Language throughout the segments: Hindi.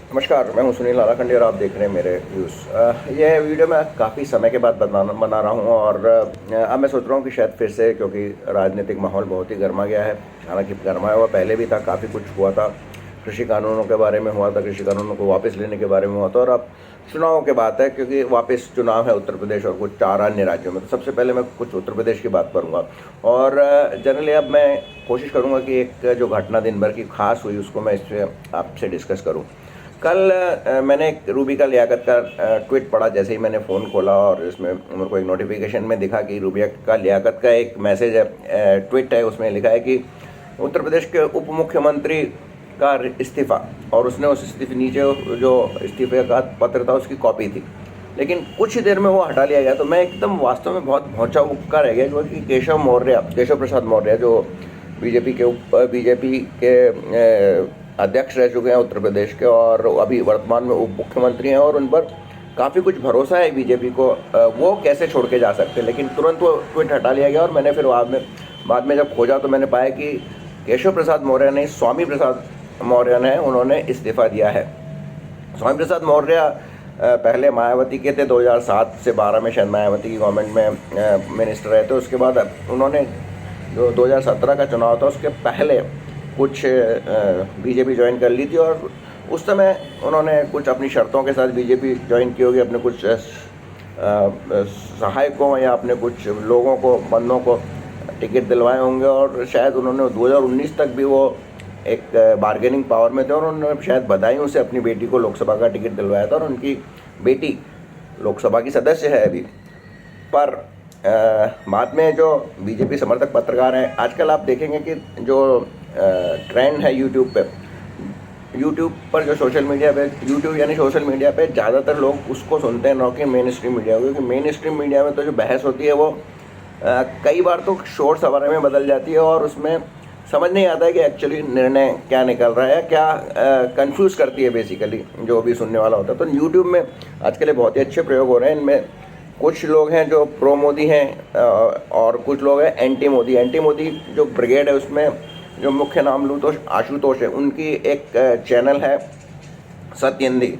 नमस्कार, मैं हूं सुनील आलाखंडी और आप देख रहे हैं मेरे व्यूज़। यह वीडियो मैं काफ़ी समय के बाद बना रहा हूं और अब मैं सोच रहा हूं कि शायद फिर से, क्योंकि राजनीतिक माहौल बहुत ही गर्मा गया है। हालांकि गर्माया हुआ पहले भी था, काफ़ी कुछ हुआ था, कृषि कानूनों के बारे में हुआ था, कृषि कानूनों को वापस लेने के बारे में हुआ था, और अब चुनावों की बात है, क्योंकि वापस चुनाव है उत्तर प्रदेश और कुछ 4 अन्य राज्यों में। तो सबसे पहले मैं कुछ उत्तर प्रदेश की बात करूँगा और जनरली अब मैं कोशिश करूँगा कि एक जो घटना दिन भर की खास हुई उसको मैं इससे आपसे डिस्कस करूँ। कल मैंने एक रूबी का लियाकत का ट्वीट पढ़ा जैसे ही मैंने फ़ोन खोला, और इसमें मेरे को एक नोटिफिकेशन में दिखा कि रूबिया का लियाकत का एक मैसेज है, ट्वीट है। उसमें लिखा है कि उत्तर प्रदेश के उप मुख्यमंत्री का इस्तीफ़ा, और उसने उस इस्तीफे नीचे जो इस्तीफे का पत्र था उसकी कॉपी थी, लेकिन कुछ ही देर में वो हटा लिया गया। तो मैं एकदम वास्तव में बहुत भौंचा रह गया, क्योंकि केशव प्रसाद मौर्य जो बीजेपी के अध्यक्ष रह चुके हैं उत्तर प्रदेश के, और अभी वर्तमान में उप मुख्यमंत्री हैं, और उन पर काफ़ी कुछ भरोसा है बीजेपी को, वो कैसे छोड़ के जा सकते हैं। लेकिन तुरंत वो ट्वीट हटा लिया गया, और मैंने फिर बाद में जब खोजा तो मैंने पाया कि केशव प्रसाद मौर्य नहीं, स्वामी प्रसाद मौर्य ने उन्होंने इस्तीफ़ा दिया है। स्वामी प्रसाद मौर्य पहले मायावती के थे, 2007 से 12 में शायद मायावती की गवर्नमेंट में मिनिस्टर रहे थे। उसके बाद उन्होंने जो 2017 का चुनाव था उसके पहले कुछ बीजेपी ज्वाइन कर ली थी, और उस समय उन्होंने कुछ अपनी शर्तों के साथ बीजेपी ज्वाइन की होगी। अपने कुछ सहायकों या अपने कुछ लोगों को, बंदों को टिकट दिलवाए होंगे, और शायद उन्होंने 2019 तक भी वो एक बार्गेनिंग पावर में थे, और उन्होंने शायद बदायूं से अपनी बेटी को लोकसभा का टिकट दिलवाया था, और उनकी बेटी लोकसभा की सदस्य है अभी। पर बाद में जो बीजेपी समर्थक पत्रकार हैं, आजकल आप देखेंगे कि जो ट्रेंड है यूट्यूब पर जो सोशल मीडिया पे ज़्यादातर लोग उसको सुनते हैं, ना कि मेन स्ट्रीम मीडिया, क्योंकि मेन स्ट्रीम मीडिया में तो जो बहस होती है वो कई बार तो शोर सवारे में बदल जाती है, और उसमें समझ नहीं आता है कि एक्चुअली निर्णय क्या निकल रहा है, क्या कंफ्यूज करती है बेसिकली जो भी सुनने वाला होता है। तो यूट्यूब में आजकल बहुत ही अच्छे प्रयोग हो रहे हैं। इनमें कुछ लोग हैं जो प्रो मोदी हैं, और कुछ लोग हैं एंटी मोदी जो ब्रिगेड है, उसमें जो मुख्य नाम लूँ तो आशुतोष है, उनकी एक चैनल है सत्येंदी,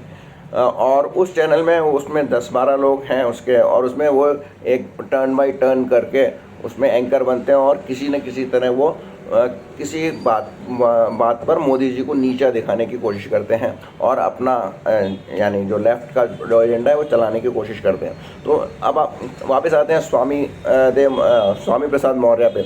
और उस चैनल में उसमें 10-12 लोग हैं उसके, और उसमें वो एक टर्न बाय टर्न करके उसमें एंकर बनते हैं, और किसी न किसी तरह वो किसी बात पर मोदी जी को नीचा दिखाने की कोशिश करते हैं, और अपना यानी जो लेफ्ट का जो एजेंडा है वो चलाने की कोशिश करते हैं। तो अब आप वापस आते हैं स्वामी प्रसाद मौर्य पे।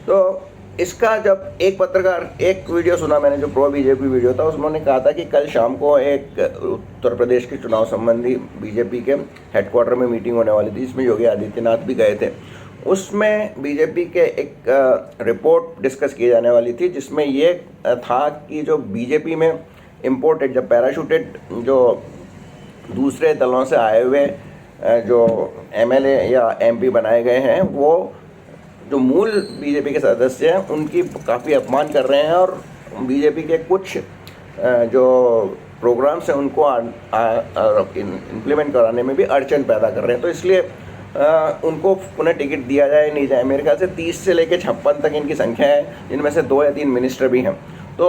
तो इसका जब एक पत्रकार, एक वीडियो सुना मैंने जो प्रो बीजेपी वीडियो था, उन्होंने कहा था कि कल शाम को एक उत्तर प्रदेश के चुनाव संबंधी बीजेपी के हेडक्वार्टर में मीटिंग होने वाली थी, जिसमें योगी आदित्यनाथ भी गए थे। उसमें बीजेपी के एक रिपोर्ट डिस्कस की जाने वाली थी, जिसमें ये था कि जो बीजेपी में इम्पोर्टेड, जब पैराशूटेड जो दूसरे दलों से आए हुए जो एमएलए या एमपी बनाए गए हैं, वो जो मूल बीजेपी के सदस्य हैं उनकी काफ़ी अपमान कर रहे हैं, और बीजेपी के कुछ जो प्रोग्राम्स हैं उनको इम्प्लीमेंट कराने में भी अड़चन पैदा कर रहे हैं। तो इसलिए उनको पुनः टिकट दिया जाए नहीं जाए। मेरे ख्याल से 30 से लेकर 56 तक इनकी संख्या है, जिनमें से 2 या 3 मिनिस्टर भी हैं। तो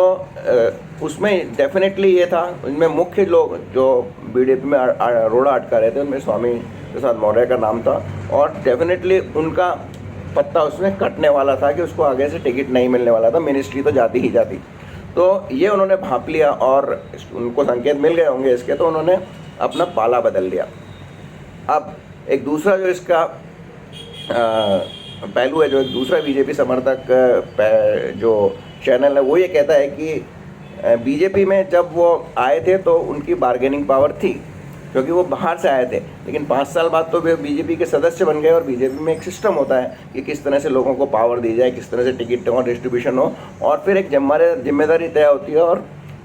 उसमें डेफिनेटली ये था, इनमें मुख्य लोग जो बीजेपी में रोड़ा अटका रहे थे उनमें स्वामी प्रसाद मौर्य का नाम था, और डेफिनेटली उनका पत्ता उसमें कटने वाला था कि उसको आगे से टिकट नहीं मिलने वाला था, मिनिस्ट्री तो जाती ही जाती। तो ये उन्होंने भांप लिया, और उनको संकेत मिल गए होंगे इसके, तो उन्होंने अपना पाला बदल लिया। अब एक दूसरा जो इसका पहलू है, जो एक दूसरा बीजेपी समर्थक जो चैनल है, वो ये कहता है कि बीजेपी में जब वो आए थे तो उनकी बार्गेनिंग पावर थी, क्योंकि वो बाहर से आए थे, लेकिन 5 साल बाद तो वे बीजेपी के सदस्य बन गए। और बीजेपी में एक सिस्टम होता है कि किस तरह से लोगों को पावर दी जाए, किस तरह से टिकट और डिस्ट्रीब्यूशन हो, और फिर एक जिम्मेदारी तय होती है, और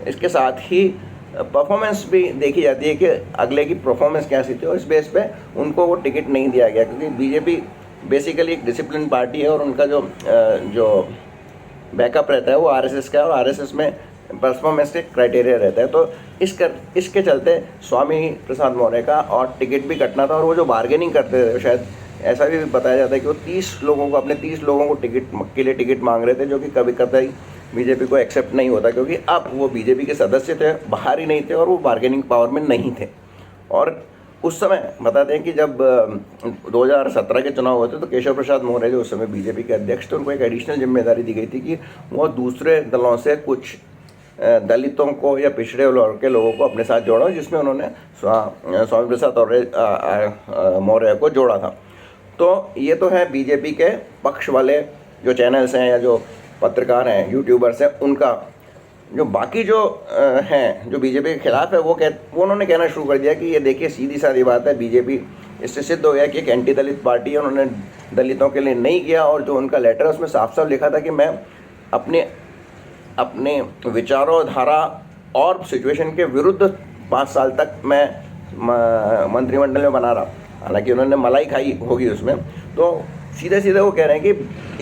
इसके साथ ही परफॉर्मेंस भी देखी जाती है कि अगले की परफॉर्मेंस कैसी थी, और इस बेस पे उनको वो टिकट नहीं दिया गया, क्योंकि बीजेपी बेसिकली एक डिसिप्लिन पार्टी है, और उनका जो बैकअप रहता है वो आरएसएस का है, और आरएसएस में परफॉर्मेंस के क्राइटेरिया रहता है। तो इसके चलते स्वामी प्रसाद मौर्य का और टिकट भी कटना था, और वो जो बार्गेनिंग करते थे, शायद ऐसा भी बताया जाता है कि वो 30 लोगों को टिकट के लिए टिकट मांग रहे थे, जो कि कभी कभी बीजेपी को एक्सेप्ट नहीं होता, क्योंकि अब वो बीजेपी के सदस्य थे, बाहर ही नहीं थे और वो बार्गेनिंग पावर में नहीं थे। और उस समय बताते हैं कि जब 2017 के चुनाव हुए थे तो केशव प्रसाद मौर्य जो उस समय बीजेपी के अध्यक्ष थे, उनको एक एडिशनल जिम्मेदारी दी गई थी कि वो दूसरे दलों से कुछ दलितों को या पिछड़े वर्ग के लोगों को अपने साथ जोड़ा, जिसमें उन्होंने स्वामी प्रसाद मौर्य को जोड़ा था। तो ये तो है बीजेपी के पक्ष वाले जो चैनल्स हैं या जो पत्रकार हैं, यूट्यूबर्स हैं, उनका। जो बाकी जो हैं जो बीजेपी के खिलाफ है वो उन्होंने कहना शुरू कर दिया कि ये देखिए सीधी सादी बात है, बीजेपी इससे सिद्ध हो गया कि एक एंटी दलित पार्टी है, उन्होंने दलितों के लिए नहीं किया। और जो उनका लेटर है उसमें साफ साफ लिखा था कि मैं अपने विचारों, धारा और सिचुएशन के विरुद्ध 5 साल तक मैं मंत्रिमंडल में बना रहा। हालांकि उन्होंने मलाई खाई होगी उसमें। तो सीधे सीधे वो कह रहे हैं कि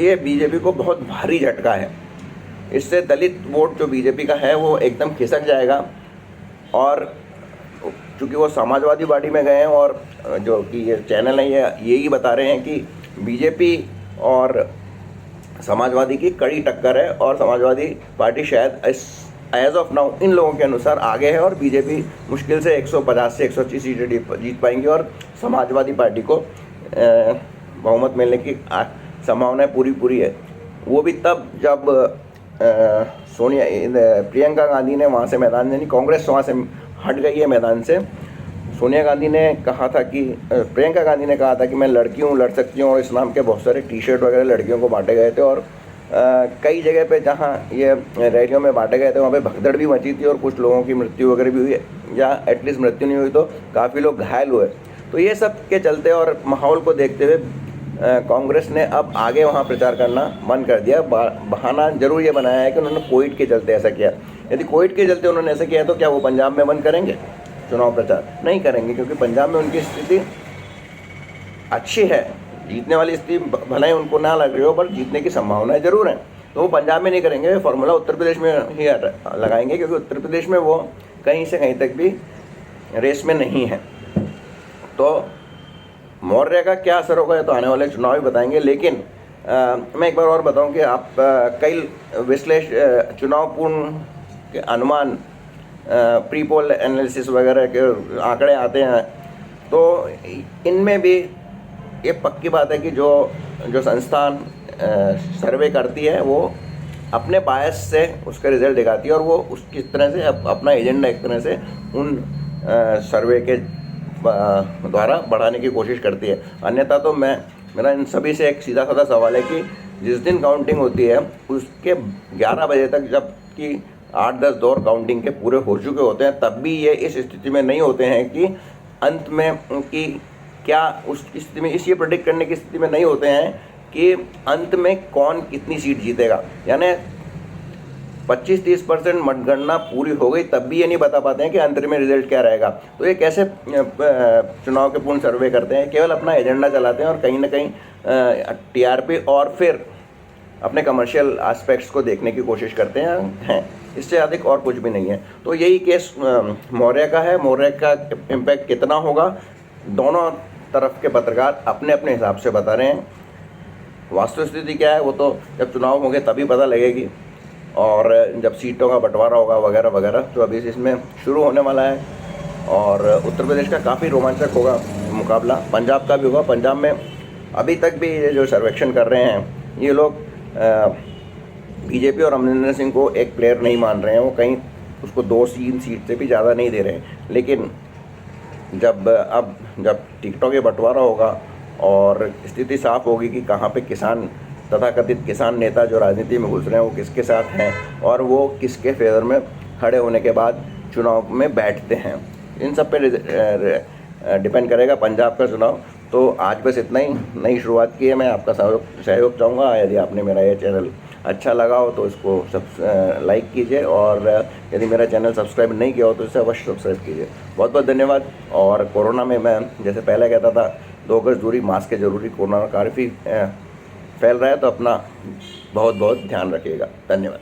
ये बीजेपी को बहुत भारी झटका है, इससे दलित वोट जो बीजेपी का है वो एकदम खिसक जाएगा। और चूँकि वो समाजवादी पार्टी में गए हैं और जो कि ये चैनल है ये यही बता रहे हैं कि बीजेपी और समाजवादी की कड़ी टक्कर है और समाजवादी पार्टी शायद एज ऑफ नाउ इन लोगों के अनुसार आगे है और बीजेपी मुश्किल से 150 से 125 सीटें जीत पाएंगी और समाजवादी पार्टी को बहुमत मिलने की संभावना पूरी है। वो भी तब जब प्रियंका गांधी ने वहाँ से मैदान, यानी कांग्रेस वहाँ से हट गई है मैदान से। सोनिया गांधी ने कहा था कि प्रियंका गांधी ने कहा था कि मैं लड़की हूँ, लड़ सकती हूँ, और इस नाम के बहुत सारे टी-शर्ट वगैरह लड़कियों को बांटे गए थे। और कई जगह पे जहाँ ये रैलियों में बांटे गए थे वहाँ पे भगदड़ भी मची थी और कुछ लोगों की मृत्यु वगैरह भी हुई, या एटलीस्ट मृत्यु नहीं हुई तो काफ़ी लोग घायल हुए। तो ये सब के चलते और माहौल को देखते हुए कांग्रेस ने अब आगे वहाँ प्रचार करना बंद कर दिया। बहाना जरूर ये बनाया है कि उन्होंने कोविड के चलते ऐसा किया। यदि कोविड के चलते उन्होंने ऐसा किया तो क्या वो पंजाब में बंद करेंगे चुनाव प्रचार? नहीं करेंगे, क्योंकि पंजाब में उनकी स्थिति अच्छी है, जीतने वाली स्थिति भले ही उनको ना लग रही हो पर जीतने की संभावनाएं जरूर हैं। तो वो पंजाब में नहीं करेंगे, फॉर्मूला उत्तर प्रदेश में ही लगाएंगे, क्योंकि उत्तर प्रदेश में वो कहीं से कहीं तक भी रेस में नहीं है। तो मौर्य का क्या असर होगा ये तो आने वाले चुनाव ही बताएंगे। लेकिन मैं एक बार और बताऊं कि आप कई चुनाव पूर्व के अनुमान, प्री पोल एनालिसिस वगैरह के आंकड़े आते हैं, तो इनमें भी ये पक्की बात है कि जो संस्थान सर्वे करती है वो अपने बायस से उसका रिजल्ट दिखाती है और वो उसकी तरह से अपना एजेंडा एक तरह से उन सर्वे के द्वारा बढ़ाने की कोशिश करती है। अन्यथा तो मेरा इन सभी से एक सीधा साधा सवाल है कि जिस दिन काउंटिंग होती है उसके 11 बजे तक, जबकि 8-10 दौर काउंटिंग के पूरे हो चुके होते हैं, तब भी ये इस स्थिति में नहीं होते हैं कि अंत में उनकी क्या उस स्थिति में ये प्रेडिक्ट करने की स्थिति में नहीं होते हैं कि अंत में कौन कितनी सीट जीतेगा। यानी 25-30% मतगणना पूरी हो गई तब भी ये नहीं बता पाते हैं कि अंत में रिजल्ट क्या रहेगा। तो ये कैसे चुनाव के पूर्ण सर्वे करते हैं? केवल अपना एजेंडा चलाते हैं और कहीं ना कहीं टीआरपी और फिर अपने कमर्शियल एस्पेक्ट्स को देखने की कोशिश करते हैं। इससे अधिक और कुछ भी नहीं है। तो यही केस मौर्य का है। मौर्य का इम्पैक्ट कितना होगा, दोनों तरफ के पत्रकार अपने अपने हिसाब से बता रहे हैं। वास्तविक स्थिति क्या है वो तो जब चुनाव होंगे तभी पता लगेगी, और जब सीटों का बंटवारा होगा वगैरह वगैरह, तो अभी इसमें शुरू होने वाला है। और उत्तर प्रदेश का काफ़ी रोमांचक होगा मुकाबला, पंजाब का भी होगा। पंजाब में अभी तक भी ये जो सर्वेक्षण कर रहे हैं ये लोग बीजेपी और अमरिंदर सिंह को एक प्लेयर नहीं मान रहे हैं, वो कहीं उसको 2-3 सीट से भी ज़्यादा नहीं दे रहे हैं। लेकिन जब टिकटों के बंटवारा होगा और स्थिति साफ होगी कि कहाँ पे किसान तथाकथित किसान नेता जो राजनीति में घुस रहे हैं वो किसके साथ हैं और वो किसके फेवर में खड़े होने के बाद चुनाव में बैठते हैं, इन सब पे डिपेंड करेगा पंजाब का चुनाव। तो आज बस इतना ही, नई शुरुआत की है। मैं आपका सहयोग चाहूँगा। यदि आपने मेरा ये चैनल अच्छा लगा हो तो इसको लाइक कीजिए, और यदि मेरा चैनल सब्सक्राइब नहीं किया हो तो इसे अवश्य सब्सक्राइब कीजिए। बहुत बहुत धन्यवाद। और कोरोना में मैं जैसे पहले कहता था 2 गज दूरी, मास्क है ज़रूरी, कोरोना काफ़ी फैल रहा है, तो अपना बहुत बहुत ध्यान रखिएगा। धन्यवाद।